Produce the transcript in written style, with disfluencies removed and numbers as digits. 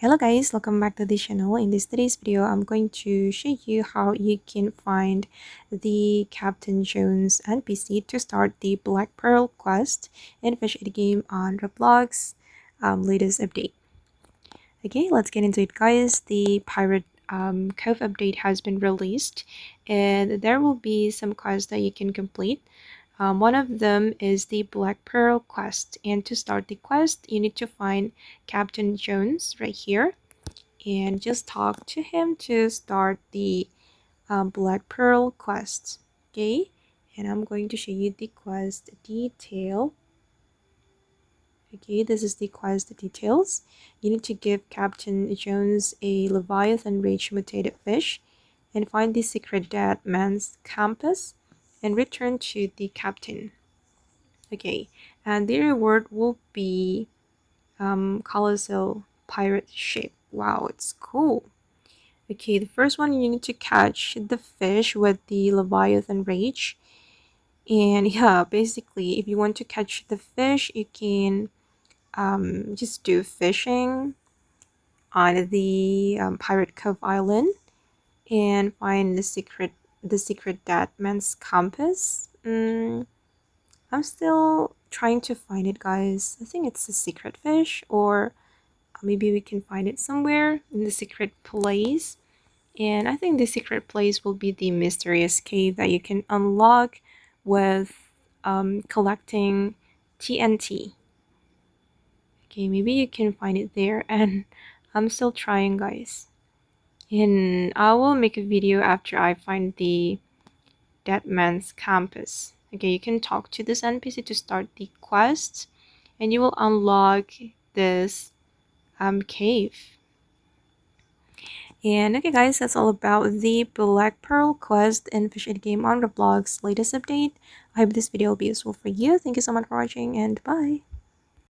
Hello guys, welcome back to the channel. In today's video, I'm going to show you how you can find the Captain Jones NPC to start the Black Pearl quest in Fish It game on Roblox latest update. Okay, let's get into it guys. The Pirate Cove update has been released and there will be some quests that you can complete. One of them is the Black Pearl quest, and to start the quest you need to find Captain Jones right here and just talk to him to start the Black Pearl quest. Okay, and I'm going to show you the quest detail. Okay, this is the quest details. You need to give Captain Jones a Leviathan Rage mutated fish and find the secret dead man's compass and return to the captain. Okay, and the reward will be colossal pirate ship. Wow, it's cool. Okay, the first one, you need to catch the fish with the Leviathan Rage. And yeah, basically, if you want to catch the fish, you can just do fishing on the Pirate Cove Island and find the secret dead man's compass. I'm still trying to find it, guys. I think it's a secret fish, or maybe we can find it somewhere in the secret place. And I think the secret place will be the mysterious cave that you can unlock with collecting TNT. Okay, maybe you can find it there, and I'm still trying, guys. And I will make a video after I find the Dead Man's Campus. Okay, you can talk to this NPC to start the quest, and you will unlock this cave. And okay guys, that's all about the Black Pearl quest in Fish It game on Roblox latest update. I hope this video will be useful for you. Thank you so much for watching and bye.